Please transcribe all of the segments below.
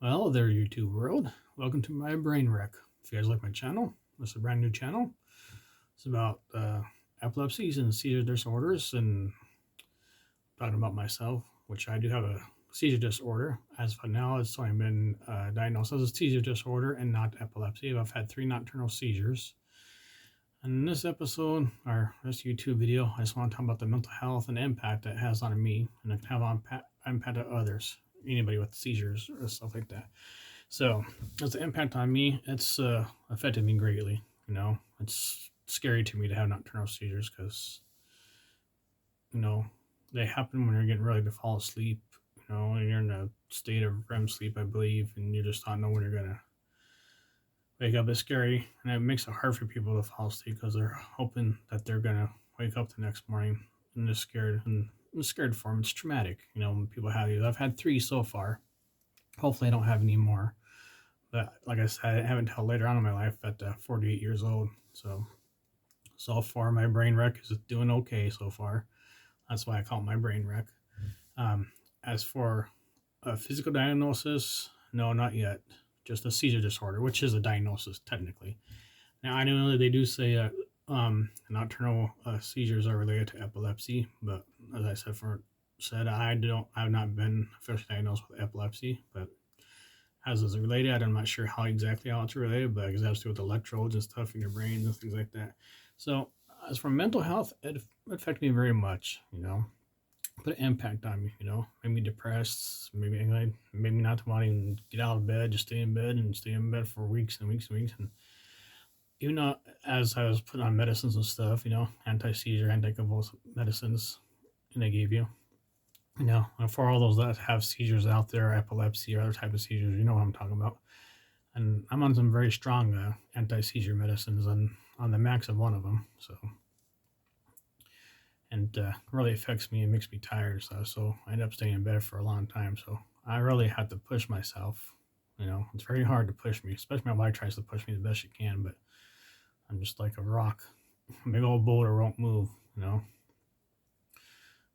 Well, there, YouTube world. Welcome to my brain wreck. If you guys like my channel, this is a brand new channel. It's about epilepsies and seizure disorders, and talking about myself, which I do have a seizure disorder. As for now, it's only been diagnosed as a seizure disorder and not epilepsy. I've had three nocturnal seizures. And in this episode, or this YouTube video, I just want to talk about the mental health and impact it has on me, and it can have on impact on others, anybody with seizures or stuff like that. So, as the impact on me, it's affected me greatly. It's scary to me to have nocturnal seizures because you know they happen when you're getting ready to fall asleep. When you're in a state of REM sleep, I believe, and you just don't know when you're gonna wake up. It's scary, and it makes it hard for people to fall asleep because they're hoping that they're gonna wake up the next morning and they're scared. And I'm scared for them. It's traumatic. When people have these. I've had three so far. Hopefully, I don't have any more. But like I said, I haven't until later on in my life at 48 years old. So far, my brain wreck is doing okay so far. That's why I call it my brain wreck. As for a physical diagnosis, no, not yet. Just a seizure disorder, which is a diagnosis technically. Now I know that they do say nocturnal seizures are related to epilepsy, but as I I've not been officially diagnosed with epilepsy, but as is related. I'm not sure how exactly how it's related, but it has to do with electrodes and stuff in your brains and things like that. So as for mental health, it affected me very much. Put an impact on me. Made me depressed, maybe not wanting to get out of bed, just stay in bed and stay in bed for weeks and weeks and weeks. And even though as I was putting on medicines and stuff, anti-seizure, anticonvulsant medicines, and they gave you. And for all those that have seizures out there, epilepsy or other type of seizures, you know what I'm talking about. And I'm on some very strong anti-seizure medicines on the max of one of them. So, and really affects me and makes me tired. So I end up staying in bed for a long time. So I really had to push myself. It's very hard to push me, especially my wife tries to push me the best she can, but I'm just like a rock. A big old boulder won't move. No,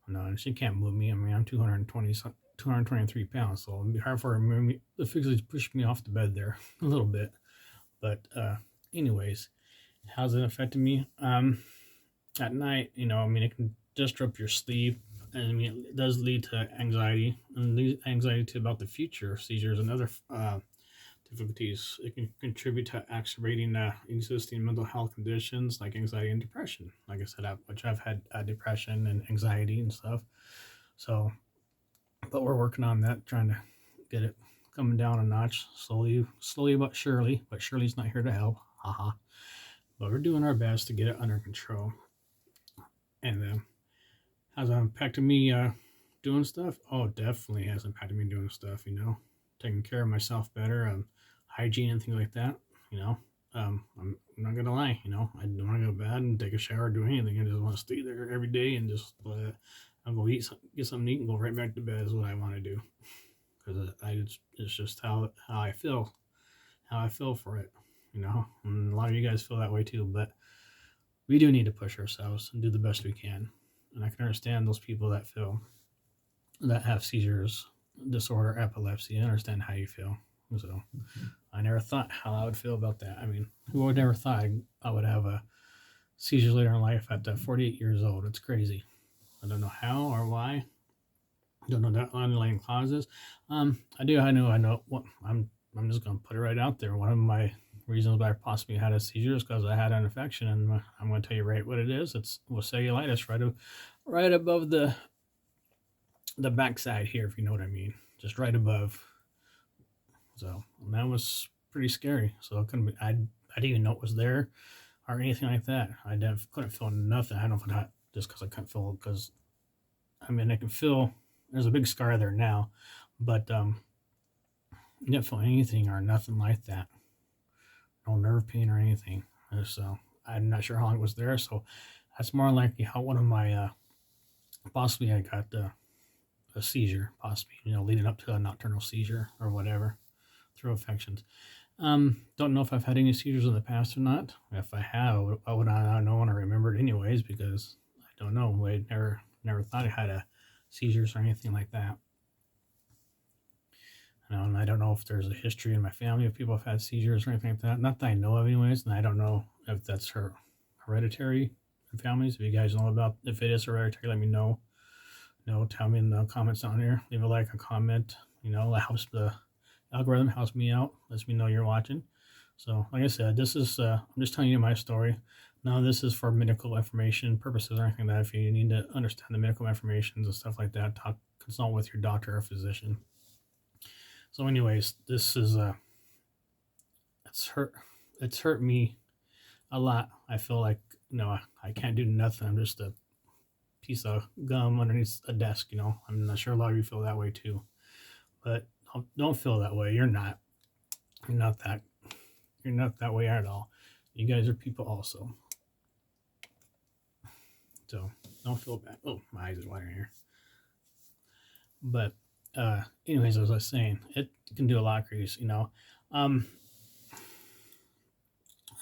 and she can't move me. I mean, I'm 223 pounds, so it'd be hard for her to physically push me off the bed there a little bit. But anyways, how's it affected me? At night, it can disrupt your sleep, and it does lead to anxiety, and anxiety to about the future, seizures, and other difficulties. It can contribute to exacerbating existing mental health conditions like anxiety and depression. Like I said, which I've had depression and anxiety and stuff. So, but we're working on that, trying to get it coming down a notch, slowly but surely. But Shirley's not here to help, haha. But we're doing our best to get it under control. And has it impacted me doing stuff? Oh, definitely has impacted me doing stuff. Taking care of myself better, hygiene and things like that. I'm not gonna lie. I don't want to go to bed and take a shower, or do anything. I just want to stay there every day and just I'll go get something to eat, and go right back to bed. Is what I want to do because it's just how I feel, how I feel for it. And a lot of you guys feel that way too. But we do need to push ourselves and do the best we can. And I can understand those people that have seizures, disorder, epilepsy. I understand how you feel. So I never thought how I would feel about that. I mean, who would never thought I would have a seizure later in life at 48 years old? It's crazy. I don't know how or why. Don't know the underlying causes. I know. What I'm just gonna put it right out there. One of my reasons why I possibly had a seizure is because I had an infection, and I'm gonna tell you right what it is. It's cellulitis, right above the backside here, if you know what I mean, just right above. So that was pretty scary. So it couldn't be, I didn't even know it was there or anything like that. Couldn't feel nothing. I don't know if not just because I couldn't feel because I can feel there's a big scar there now, but I didn't feel anything or nothing like that. No nerve pain or anything. So I'm not sure how long it was there. So that's more likely how one of my possibly I got a seizure, possibly leading up to a nocturnal seizure or whatever through infections. Don't know if I've had any seizures in the past or not. If I have, I would not know and I remember it anyways because I don't know. I never thought I had a seizures or anything like that. And don't know if there's a history in my family of people who've had seizures or anything like that. Not that I know of, anyways. And I don't know if that's hereditary in families. If you guys know about if it is hereditary, let me know. Tell me in the comments down here. Leave a like, a comment. That helps the algorithm, helps me out, lets me know you're watching. So, like I said, this is I'm just telling you my story. Now, this is for medical information purposes or anything like that. If you need to understand the medical information and stuff like that, consult with your doctor or physician. So, anyways, this is it's hurt me a lot. I feel like I can't do nothing. I'm just a piece of gum underneath a desk. I'm not sure a lot of you feel that way too, but don't feel that way. You're not. You're not that. You're not that way at all. You guys are people also. So don't feel bad. Oh, my eyes are watering here. But anyways, as I was saying, it can do a lot of grease.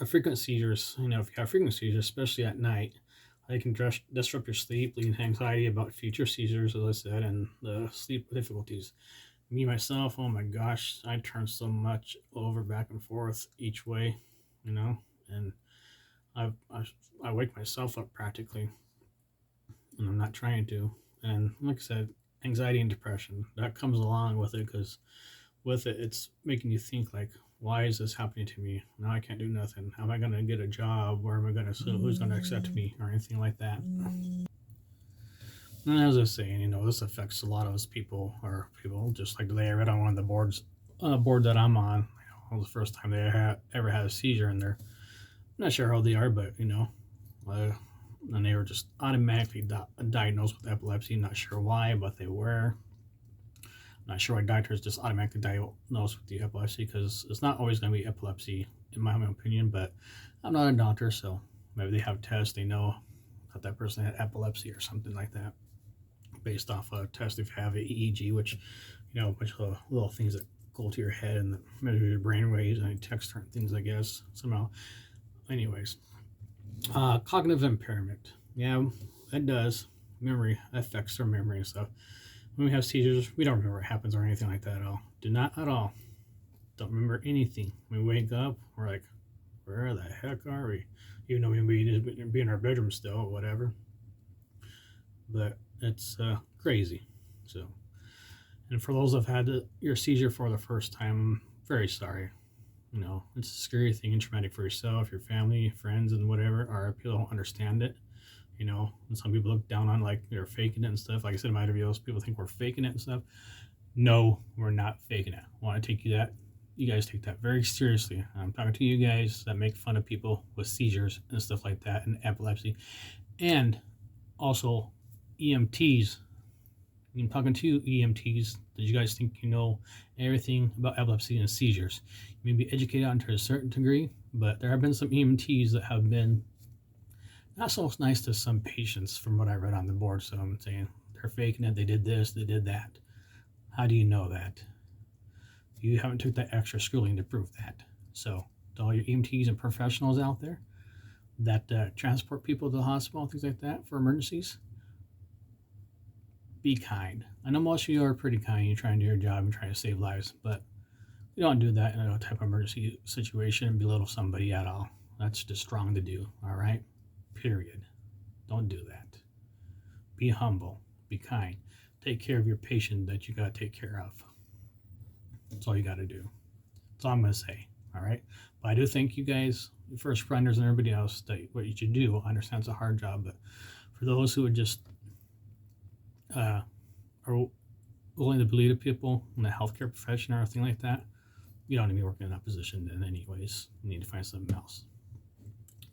Frequent seizures. If you have frequent seizures, especially at night, they can disrupt your sleep, leading to anxiety about future seizures, as I said, and the sleep difficulties. Me myself, oh my gosh, I turn so much over back and forth each way, and I wake myself up practically, and I'm not trying to. And like I said, anxiety and depression that comes along with it, because with it, it's making you think like, why is this happening to me? Now I can't do nothing. How am I going to get a job? Where am I going to sue? Who's going to accept me or anything like that? And as I was saying, this affects a lot of us people, just like today I read on one of the boards, on a board that I'm on, the first time they ever had a seizure, and they're not sure how old they are, but and they were just automatically diagnosed with epilepsy. Not sure why, but they were. Not sure why doctors just automatically diagnose with the epilepsy, because it's not always going to be epilepsy, in my own opinion. But I'm not a doctor, so maybe they have tests. They know that person had epilepsy or something like that, based off a test if you have an EEG, which a bunch of little things that go to your head and measure your brain waves and detect certain things, I guess, somehow. Anyways, cognitive impairment. Yeah, it does. Memory affects our memory and stuff. When we have seizures, we don't remember what happens or anything like that at all. Do not at all. Don't remember anything. We wake up, we're like, where the heck are we? Even though we be in our bedroom still or whatever. But it's crazy. So, and for those who've had your seizure for the first time, I'm very sorry. It's a scary thing and traumatic for yourself, your family, friends, and whatever. Or people don't understand it. And some people look down on like they're faking it and stuff. Like I said in my videos, people think we're faking it and stuff. No, we're not faking it. I want to take you guys take that very seriously. I'm talking to you guys that make fun of people with seizures and stuff like that and epilepsy, and also EMTs. I'm talking to EMTs. Did you guys think you know everything about epilepsy and seizures? You may be educated on to a certain degree, but there have been some EMTs that have been not so nice to some patients, from what I read on the board. So I'm saying they're faking it. They did this. They did that. How do you know that? You haven't took that extra schooling to prove that. So to all your EMTs and professionals out there that transport people to the hospital, things like that for emergencies, be kind. I know most of you are pretty kind. You're trying to do your job and trying to save lives, but you don't do that in a type of emergency situation and belittle somebody at all. That's just wrong to do. All right. Period. Don't do that. Be humble. Be kind. Take care of your patient that you got to take care of. That's all you got to do. That's all I'm going to say. All right. But I do thank you guys, first responders, and everybody else, that what you should do. I understand it's a hard job, but for those who would just are willing to believe people in the healthcare profession or anything like that, you don't need to be working in that position then anyways. You need to find something else.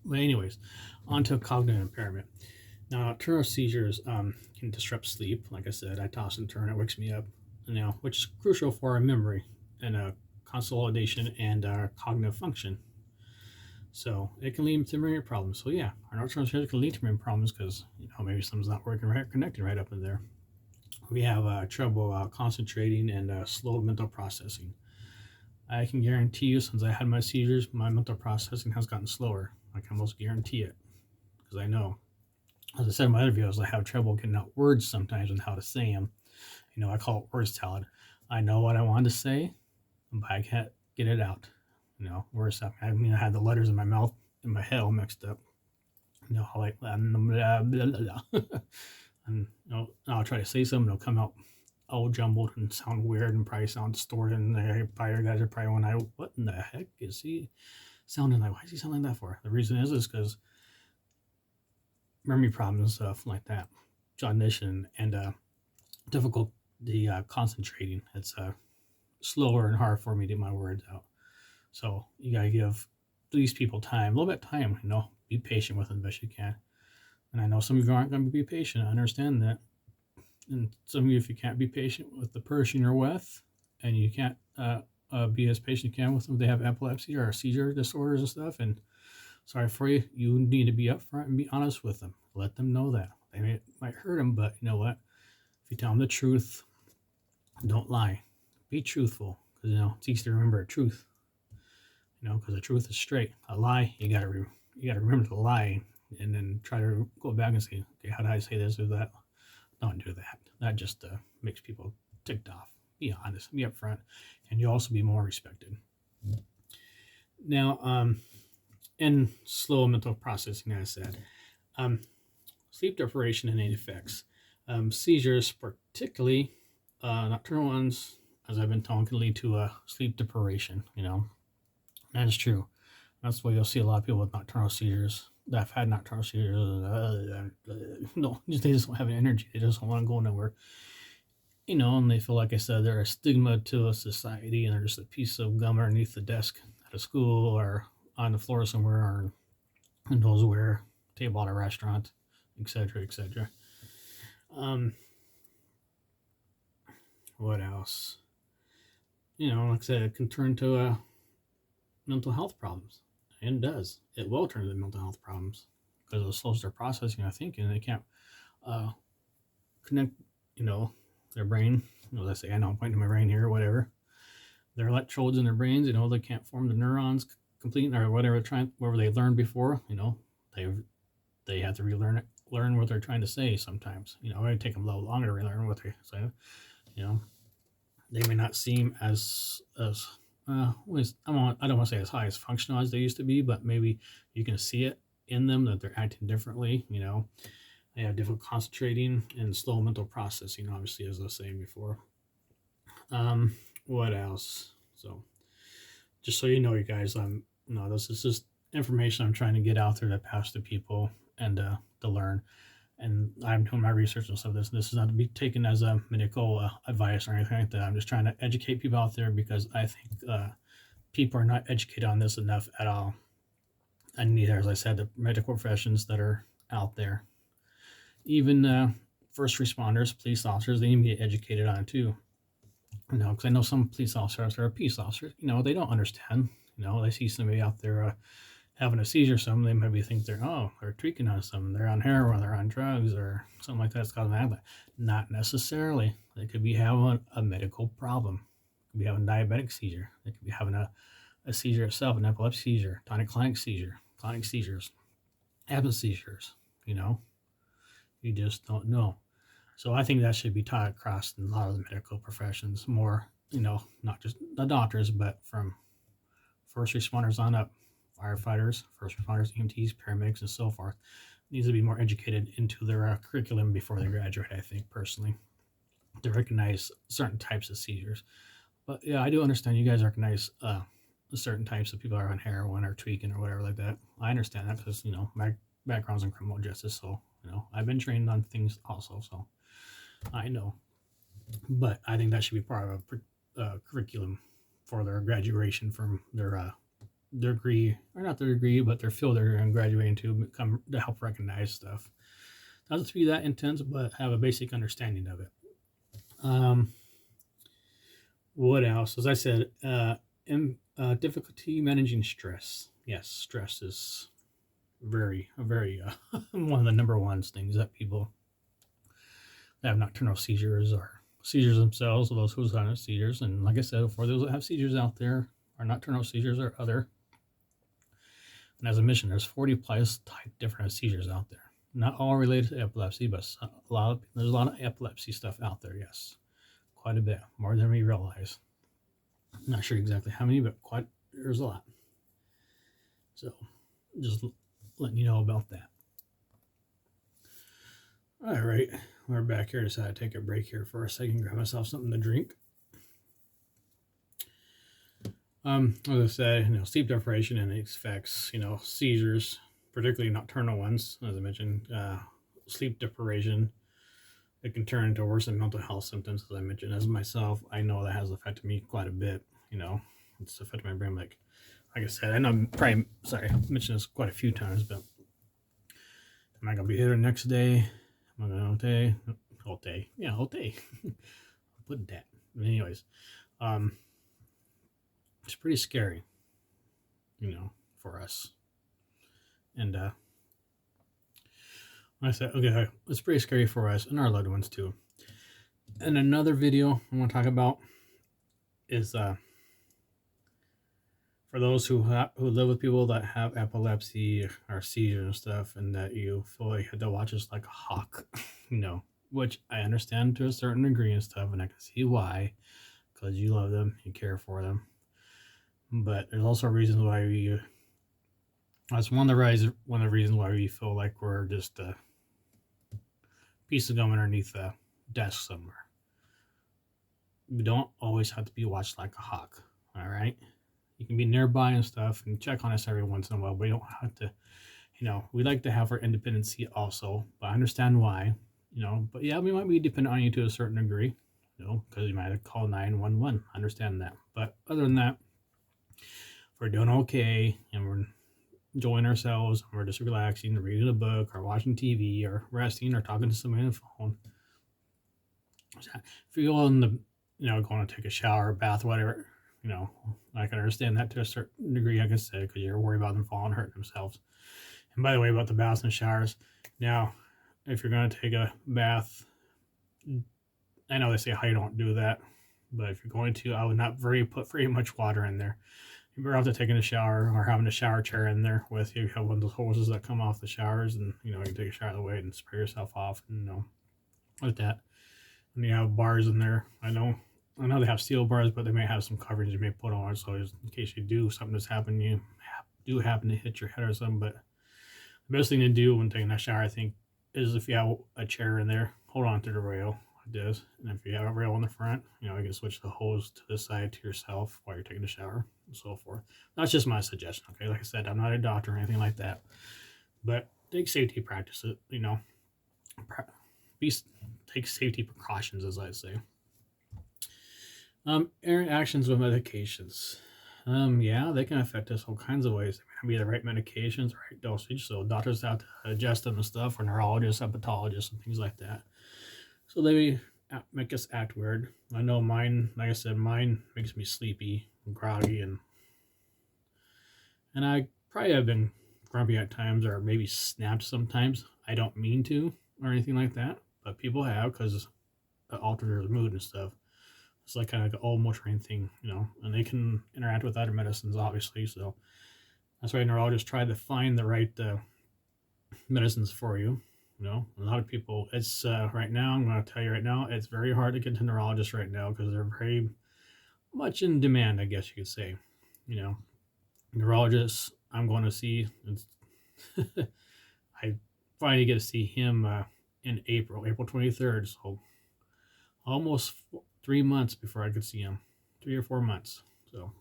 But anyways, on to cognitive impairment. Now, nocturnal seizures can disrupt sleep. Like I said, I toss and turn. It wakes me up, which is crucial for our memory and consolidation and cognitive function. So it can lead to memory problems. So yeah, our nocturnal seizures can lead to memory problems because maybe something's not working right, connected right up in there. We have trouble concentrating and slow mental processing. I can guarantee you, since I had my seizures, my mental processing has gotten slower. I can almost guarantee it, because I know. As I said in my other videos, I have trouble getting out words sometimes and how to say them. I call it word salad. I know what I want to say, but I can't get it out. Worse, I mean, I had the letters in my mouth, in my head all mixed up. Like blah, blah, blah, blah. And I'll try to say something, it'll come out all jumbled and sound weird and probably sound distorted. And probably you guys are probably wondering, what in the heck is he sounding like? Why is he sounding like that for? The reason is because memory problems and stuff like that, cognition, and difficulty concentrating. It's slower and hard for me to get my words out. So you gotta give these people time, a little bit of time. Be patient with them best you can. And I know some of you aren't going to be patient. I understand that. And some of you, if you can't be patient with the person you're with, and you can't be as patient as you can with them, they have epilepsy or seizure disorders and stuff. And sorry for you, you need to be upfront and be honest with them. Let them know that. They might hurt them, but you know what? If you tell them the truth, don't lie. Be truthful, because it's easy to remember truth. Because the truth is straight. A lie, you gotta remember the lie, and then try to go back and say, okay, how do I say this or that? Don't do that. That just makes people ticked off. Be honest, be upfront, and you'll also be more respected. Now, in slow mental processing, as I said, sleep deprivation and any effects. Seizures, particularly nocturnal ones, as I've been told, can lead to sleep deprivation. That is true. That's why you'll see a lot of people with nocturnal seizures that have had nocturnal seizures. No, they just don't have any energy. They just don't want to go nowhere. And they feel, like I said, they're a stigma to a society, and they're just a piece of gum underneath the desk at a school or on the floor somewhere, or in those where table at a restaurant, etc., etc. What else? Like I said, it can turn to mental health problems, and does. It will turn to mental health problems because it slows their processing, I think, and they can't connect, their brain. Let's say, I know I'm pointing to my brain here or whatever. Their electrodes in their brains, they can't form the neurons complete or whatever they learned before. They have to learn what they're trying to say sometimes. It might take them a little longer to relearn what they're saying. They may not seem as I don't want to say as high as functional as they used to be, but maybe you can see it in them that they're acting differently. They have difficult concentrating and slow mental processing, obviously, as I was saying before. What else? So, just so you know, you guys, this is just information I'm trying to get out there to pass to people and to learn. And I'm doing my research and stuff. This is not to be taken as a medical advice or anything like that. I'm just trying to educate people out there, because I think people are not educated on this enough at all. And neither, as I said, the medical professions that are out there. Even first responders, police officers, they need to be educated on it too. Because I know some police officers are peace officers. They don't understand. They see somebody out there having a seizure or something, they maybe think they're tweaking on something. They're on heroin, they're on drugs, or something like that. It's causing that. Not necessarily. They could be having a medical problem. They could be having diabetic seizure. They could be having a seizure itself, an epilepsy seizure, tonic-clonic seizures, absence seizures. You just don't know. So I think that should be taught across a lot of the medical professions more. Not just the doctors, but from first responders on up. Firefighters, first responders, EMTs, paramedics, and so forth needs to be more educated into their curriculum before they graduate, I think, personally, to recognize certain types of seizures. But yeah, I do understand you guys recognize certain types of people are on heroin or tweaking or whatever like that. I understand that because, my background's in criminal justice, so, I've been trained on things also, so I know. But I think that should be part of a curriculum for their graduation from their degree, or not their degree, but their field they're graduating to help recognize stuff. Not to be that intense, but have a basic understanding of it. What else? As I said, difficulty managing stress. Yes, stress is very one of the number one things that people that have nocturnal seizures or seizures themselves, or those who have seizures. And like I said, for those that have seizures out there, or nocturnal seizures or other. And as I mentioned, there's 40 plus different seizures out there. Not all related to epilepsy, but there's a lot of epilepsy stuff out there, yes. Quite a bit, more than we realize. Not sure exactly how many, but there's a lot. So just letting you know about that. All right, we're back here. Decided to take a break here for a second, grab myself something to drink. As I said, sleep deprivation and its effects, seizures, particularly nocturnal ones, as I mentioned, sleep deprivation. It can turn into worse than mental health symptoms, as I mentioned. As myself, I know that has affected me quite a bit. It's affected my brain. Like I said, I know I'm probably sorry, I've mentioned this quite a few times, but am I gonna be here the next day? Am I gonna all day? Yeah, all day. I'll put that. Anyways, um, it's pretty scary, for us. And I said, okay, it's pretty scary for us and our loved ones too. And another video I want to talk about is for those who live with people that have epilepsy or seizures and stuff, and that you feel like you have to watch us like a hawk, which I understand to a certain degree and stuff, and I can see why, because you love them, you care for them. But there's also reasons why that's one of the reasons why we feel like we're just a piece of gum underneath a desk somewhere. We don't always have to be watched like a hawk. All right, you can be nearby and stuff and check on us every once in a while. We don't have to, we like to have our independency also, but I understand why, But yeah, we might be dependent on you to a certain degree, because you might have called 911. I understand that, but other than that, if we're doing okay and we're enjoying ourselves, and we're just relaxing, reading a book, or watching TV, or resting, or talking to somebody on the phone. If you go in the, going to take a shower, bath, whatever, I can understand that to a certain degree, like I said, because you're worried about them falling, hurting themselves. And by the way, about the baths and showers, now, if you're going to take a bath, I know they say how you don't do that, but if you're going to, I would not put very much water in there. You're better off to taking a shower or having a shower chair in there with you. You have one of those hoses that come off the showers, and you can take a shower the way and spray yourself off, and like that. And you have bars in there. I know they have steel bars, but they may have some coverage you may put on, so in case you do something that's happened, you do happen to hit your head or something. But the best thing to do when taking a shower, I think, is if you have a chair in there, hold on to the rail like this, and if you have a rail on the front, you can switch the hose to the side to yourself while you're taking a shower and so forth. That's just my suggestion. Okay, like I said, I'm not a doctor or anything like that, but take safety practices. Take safety precautions, as I say. Interactions with medications. Yeah, they can affect us all kinds of ways. They may not be the right medications, right dosage, so doctors have to adjust them and stuff, or neurologists, hepatologists, and things like that. So they make us act weird. I know mine, like I said, mine makes me sleepy and groggy, and I probably have been grumpy at times, or maybe snapped sometimes. I don't mean to, or anything like that, but people have, because it alters their mood and stuff. It's like kind of like an old motoring thing, and they can interact with other medicines, obviously. So that's why neurologists try to find the right medicines for you. A lot of people, it's right now, I'm going to tell you right now, it's very hard to get to neurologists right now because they're very much in demand, I guess you could say. Neurologists I'm going to see, I finally get to see him in April 23rd. So almost 3 months before I could see him, 3 or 4 months. So,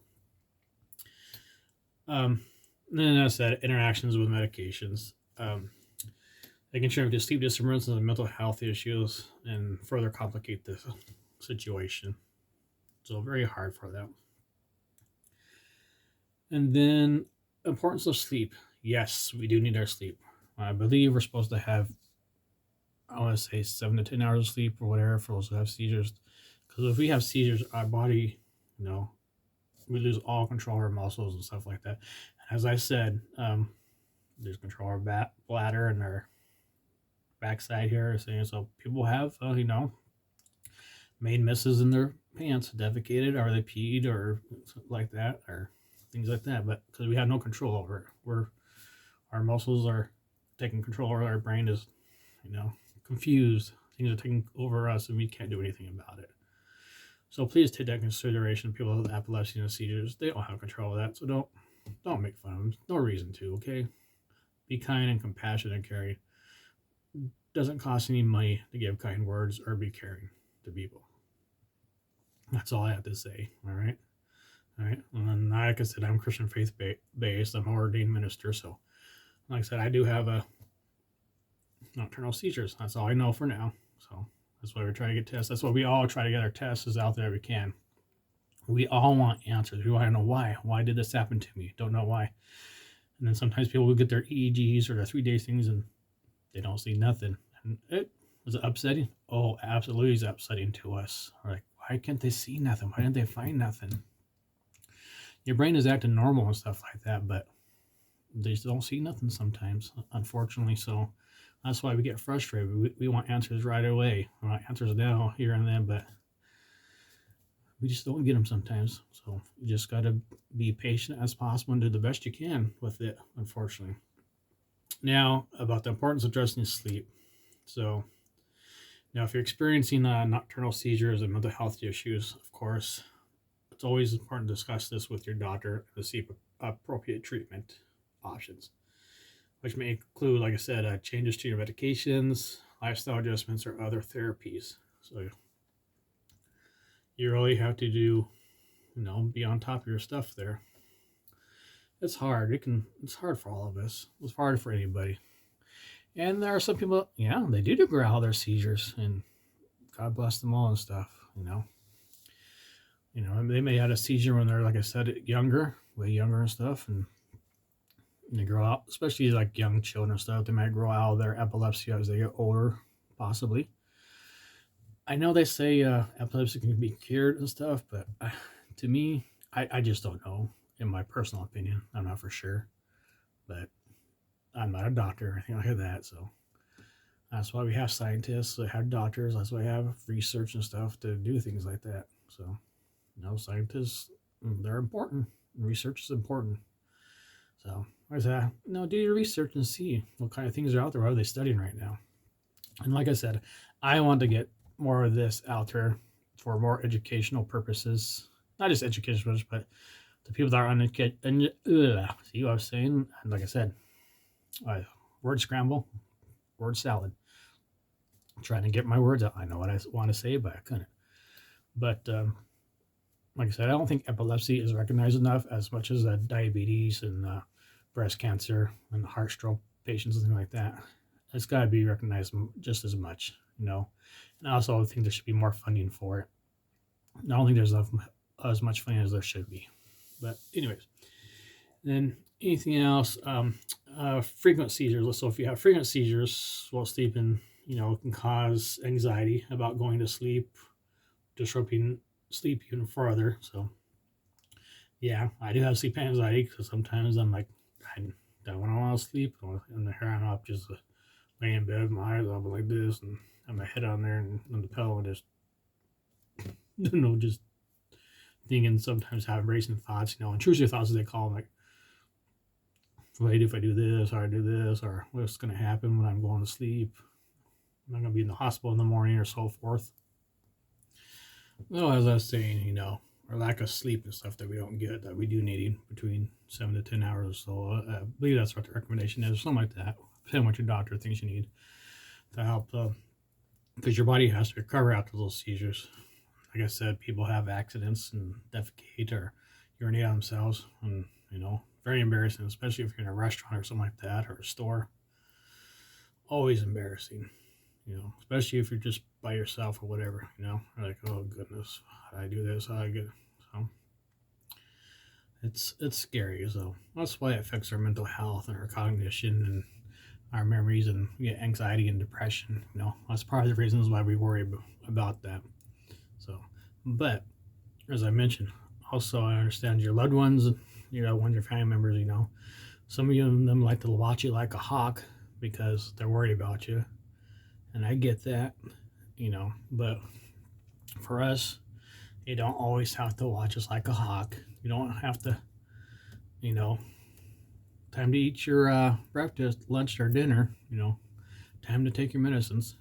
then as I said, interactions with medications. They can contribute to sleep disturbances and mental health issues and further complicate the situation. So very hard for them. And then importance of sleep. Yes, we do need our sleep. I believe we're supposed to have, I want to say 7 to 10 hours of sleep or whatever for those who have seizures. Because if we have seizures, our body, we lose all control of our muscles and stuff like that. As I said, there's control of our bladder and our backside here. So people have, made messes in their pants, defecated, or they peed, or something like that, or things like that. But because we have no control over it, our muscles are taking control, or our brain is, confused. Things are taking over us, and we can't do anything about it. So please take that into consideration. People with epilepsy and seizures, they don't have control of that. So don't make fun of them. No reason to, okay? Be kind and compassionate and caring. Doesn't cost any money to give kind words or be caring to people. That's all I have to say. All right. All right. And then, like I said, I'm Christian faith based. I'm an ordained minister. So, like I said, I do have a nocturnal seizures. That's all I know for now. So that's why we're trying to get tests. That's why we all try to get our tests out there we can. We all want answers. We want to know why. Why did this happen to me? Don't know why. And then sometimes people will get their EEGs or their 3-day things and they don't see nothing. And it was upsetting. Oh, absolutely, it's upsetting to us. We're like, why can't they see nothing? Why didn't they find nothing? Your brain is acting normal and stuff like that, but they just don't see nothing sometimes, unfortunately. So that's why we get frustrated. We want answers right away. We want answers now, here and then, but we just don't get them sometimes. So you just got to be patient as possible and do the best you can with it, unfortunately. Now, about the importance of addressing sleep. So, now if you're experiencing nocturnal seizures and mental health issues, of course, it's always important to discuss this with your doctor to see appropriate treatment options, which may include, like I said, changes to your medications, lifestyle adjustments, or other therapies. So you really have to be on top of your stuff there. It's hard. It's hard for all of us. It's hard for anybody. And there are some people, yeah, they do growl their seizures, and God bless them all and stuff. They may have a seizure when they're, like I said, younger, way younger and stuff, and they grow out, especially like young children and stuff. They might grow out of their epilepsy as they get older, possibly. I know they say epilepsy can be cured and stuff, but to me, I just don't know. In my personal opinion, I'm not for sure, but I'm not a doctor or anything like that. So that's why we have scientists, we have doctors. That's why we have research and stuff to do things like that. So, scientists, they're important. Research is important. So, like I said, do your research and see what kind of things are out there. What are they studying right now? And like I said, I want to get more of this out there for more educational purposes. Not just educational, but the people that are uneducated. See what I was saying? And like I said, word scramble, word salad. I'm trying to get my words out. I know what I want to say, but I couldn't. But like I said, I don't think epilepsy is recognized enough as much as diabetes and breast cancer and heart stroke patients and things like that. It's got to be recognized just as much, And I also think there should be more funding for it. I don't think there's as much funding as there should be. But anyways, then anything else? Frequent seizures. So if you have frequent seizures while sleeping, it can cause anxiety about going to sleep, disrupting sleep even further. So yeah, I do have sleep anxiety because sometimes I'm like, I don't want to sleep, and here I'm up just laying in bed, my eyes open like this, and have my head on there and on the pillow, and just just thinking. Sometimes having racing thoughts, intrusive thoughts as they call them, like, what do I do if I do this, or I do this, or what's going to happen when I'm going to sleep? Am I going to be in the hospital in the morning, or so forth? Well, as I was saying, our lack of sleep and stuff that we don't get, that we do need between 7 to 10 hours. So I believe that's what the recommendation is, or something like that. Depending on what your doctor thinks you need to help, because your body has to recover after those seizures. Like I said, people have accidents and defecate or urinate on themselves, and very embarrassing, especially if you're in a restaurant or something like that, or a store. Always embarrassing. Especially if you're just by yourself or whatever, you're like, oh goodness, how do I do this? How do I get it? So it's scary. So that's why it affects our mental health and our cognition and our memories, and we get anxiety and depression. That's part of the reasons why we worry about that. So, but as I mentioned, also I understand your loved ones, one of your family members, some of them like to watch you like a hawk because they're worried about you. And I get that, but for us, you don't always have to watch us like a hawk. You don't have to, time to eat your breakfast, lunch, or dinner, time to take your medicines.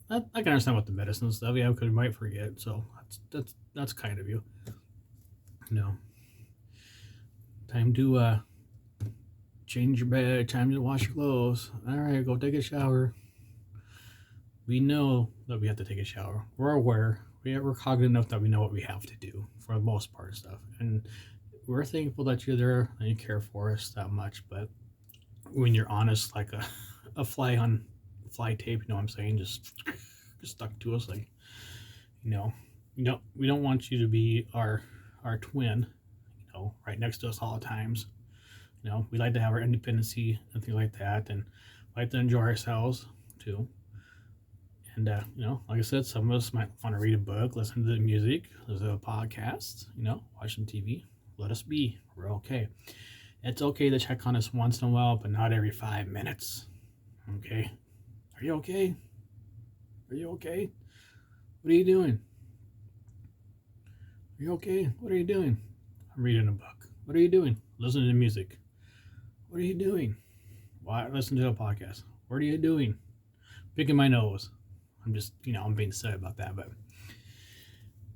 I can understand what the medicine stuff, because we might forget. So That's kind of you. No. Time to change your bed. Time to wash your clothes. All right, go take a shower. We know that we have to take a shower. We're aware. We're cognizant enough that we know what we have to do for the most part of stuff. And we're thankful that you're there and you care for us that much. But when you're honest, like a fly on fly tape, you know what I'm saying? Just stuck to us, like, you know, we don't want you to be our twin, right next to us all the times. We like to have our independency and things like that, and like to enjoy ourselves too. And like I said, some of us might want to read a book, listen to the music, listen to a podcast, watch some TV. Let us be. We're okay. It's okay to check on us once in a while, but not every 5 minutes. Okay? Are you okay? Are you okay? What are you doing? Are you okay? What are you doing? I'm reading a book. What are you doing? Listening to music. What are you doing? Why listen to a podcast? What are you doing? Picking my nose. I'm just, I'm being sad about that, but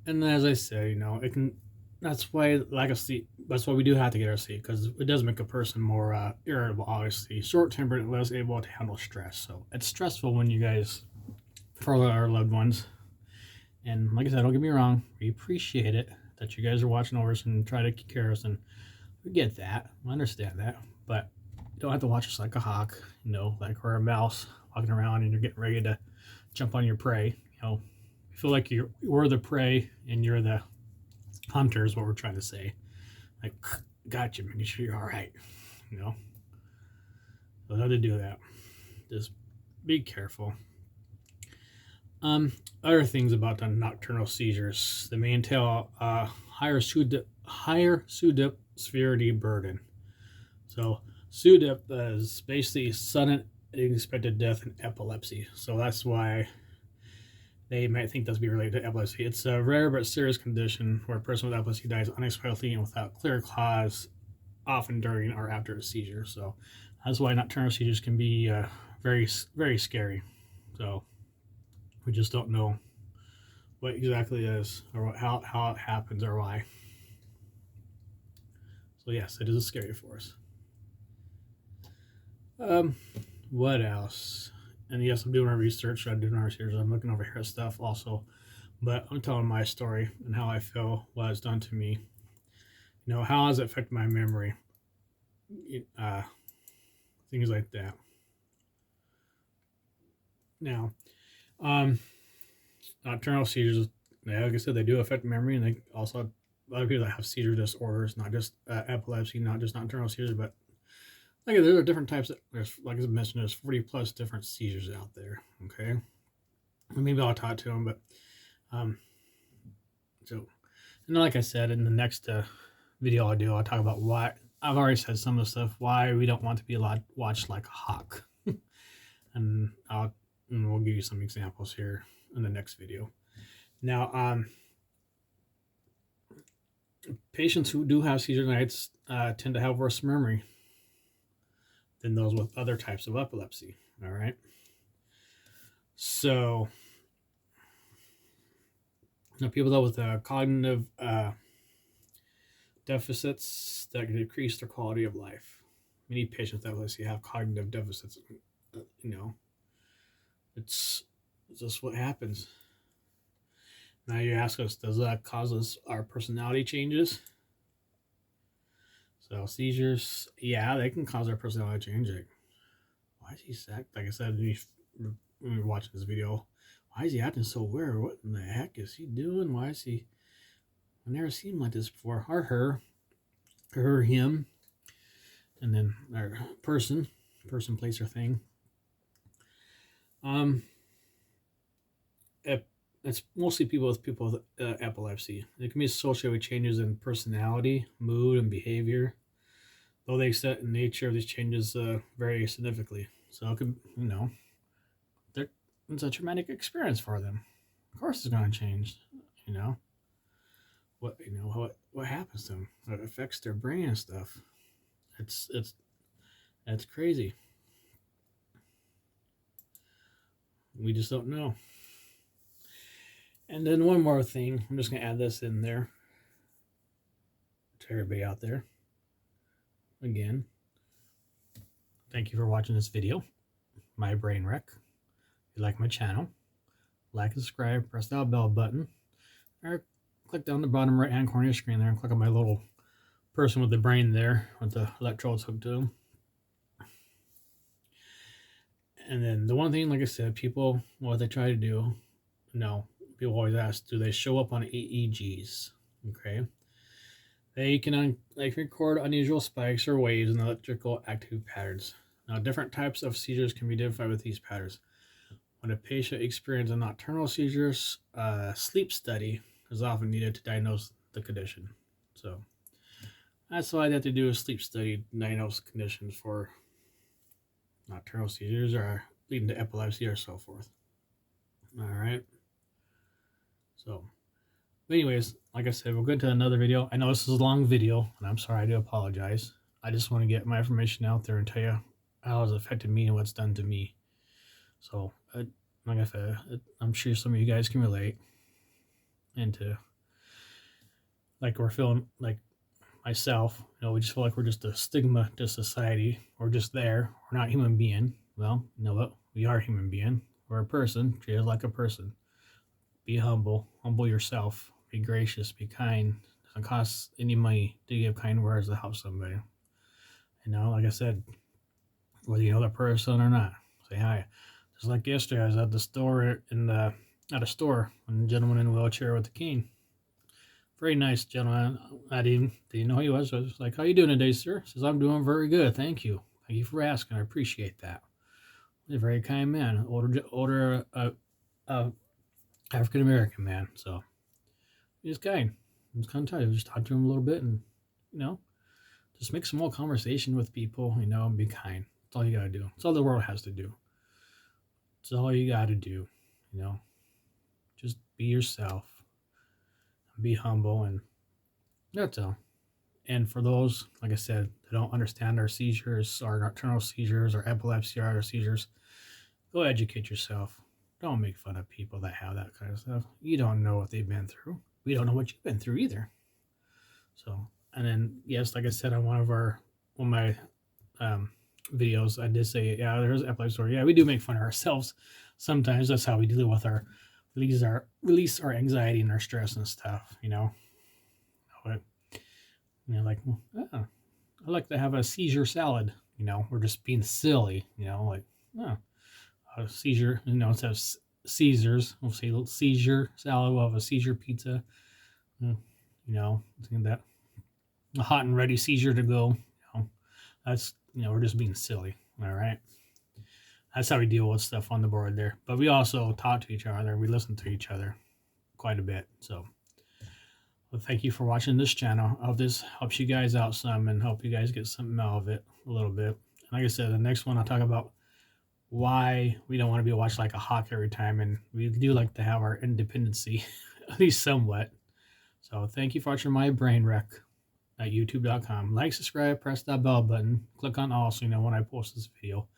and as I say, it can. That's why lack of sleep. That's why we do have to get our sleep, because it does make a person more irritable. Obviously, short-tempered and less able to handle stress. So it's stressful when you guys, for our loved ones. And like I said, don't get me wrong, we appreciate it that you guys are watching over us and try to take care of us, and we get that, I understand that, but you don't have to watch us like a hawk, like we're a mouse walking around and you're getting ready to jump on your prey. You feel like we're the prey and you're the hunter is what we're trying to say. Like, got you, making sure you're all right. So how to do that? Just be careful. Other things about the nocturnal seizures. They may entail higher SUDEP severity burden. So SUDEP is basically sudden unexpected death in epilepsy. So that's why they might think that's be related to epilepsy. It's a rare but serious condition where a person with epilepsy dies unexpectedly and without clear cause, often during or after a seizure. So that's why nocturnal seizures can be very, very scary. So we just don't know what exactly it is, or how it happens, or why. So yes, it is scary for us. What else? And yes, I'm doing our research. I'm doing our research. I'm looking over here stuff also, but I'm telling my story and how I feel, what it's done to me. How has it affected my memory? Things like that. Now, nocturnal seizures, like I said, they do affect memory, and they also have a lot of people that have seizure disorders, not just epilepsy, not just nocturnal seizures, but there are different types. There's, like I mentioned, there's 40 plus different seizures out there. Okay, and maybe I'll talk to them, but so, and like I said, in the next video I'll talk about why I've already said some of the stuff why we don't want to be watched like a hawk, and we'll give you some examples here in the next video. Now, patients who do have seizure nights tend to have worse memory than those with other types of epilepsy. All right. So, people that with cognitive deficits that can decrease their quality of life. Many patients with epilepsy have cognitive deficits. It's just what happens. Now you ask us, does that cause our personality changes? So seizures, yeah, they can cause our personality change. Like, why is he sad? Like I said when we were watching this video, why is he acting so weird? What in the heck is he doing? Why is he? I've never seen him like this before. Or her, him, and then our person, place, or thing. It's mostly people with epilepsy. It can be associated with changes in personality, mood, and behavior, though the extent and nature of these changes vary significantly. So it could, it's a traumatic experience for them. Of course, it's going to change. What happens to them? It affects their brain and stuff. That's crazy. We just don't know. And then one more thing, I'm just going to add this in there to everybody out there. Again, thank you for watching this video, my brain wreck. If you like my channel, like and subscribe, press that bell button, or click down the bottom right hand corner of your screen there and click on my little person with the brain there with the electrodes hooked to them. And then the one thing, like I said, people, what they try to do, people always ask, do they show up on EEGs? Okay. They can record unusual spikes or waves in electrical active patterns. Now, different types of seizures can be identified with these patterns. When a patient experiences nocturnal seizures, a sleep study is often needed to diagnose the condition. So that's why they have to do a sleep study to diagnose conditions for nocturnal seizures or leading to epilepsy or so forth. All right. So, anyways, like I said, we'll go into another video. I know this is a long video, and I'm sorry, I do apologize. I just want to get my information out there and tell you how it's affected me and what's done to me. So, like I said, I'm sure some of you guys can relate into, like, we're feeling like myself, we just feel like we're just a stigma to society. We're just there. We're not human being. Well, you know what? We are human being. We're a person, treated like a person. Be humble. Humble yourself. Be gracious. Be kind. It doesn't cost any money to give kind words to help somebody. Like I said, whether you know that person or not, say hi. Just like yesterday, I was at the store at a store, and a gentleman in a wheelchair with a cane. Very nice gentleman. I didn't know who he was. So I was like, "How you doing today, sir?" He says, "I'm doing very good, thank you. Thank you for asking. I appreciate that." He's a very kind man, older African American man. So he's kind. I'm just kind of tired. Just talk to him a little bit, and just make some more conversation with people. And be kind. That's all you gotta do. That's all the world has to do. That's all you gotta do. Just be yourself. Be humble, and that's all. And for those, like I said, that don't understand our seizures, our nocturnal seizures, or epilepsy, or other seizures, go educate yourself. Don't make fun of people that have that kind of stuff. You don't know what they've been through. We don't know what you've been through either. So, and then, yes, like I said on one of my videos, I did say, yeah, there's epilepsy. Or, yeah, we do make fun of ourselves sometimes. That's how we deal with release our anxiety and our stress and stuff. But, like, oh, I like to have a seizure salad. We're just being silly. Like, oh, a seizure. Instead of Caesars, we'll say seizure salad. We'll have a seizure pizza. That a hot and ready seizure to go. That's we're just being silly. All right. That's how we deal with stuff on the board there. But we also talk to each other. We listen to each other quite a bit. So, well, thank you for watching this channel. I hope this helps you guys out some and help you guys get something out of it a little bit. And like I said, the next one I'll talk about why we don't want to be watched like a hawk every time. And we do like to have our independency, at least somewhat. So thank you for watching my brain wreck at youtube.com. Like, subscribe, press that bell button, click on all so you know when I post this video.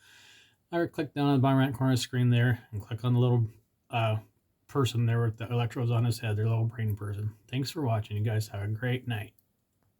Or click down on the bottom right corner of the screen there and click on the little person there with the electrodes on his head, their little brain person. Thanks for watching. You guys have a great night.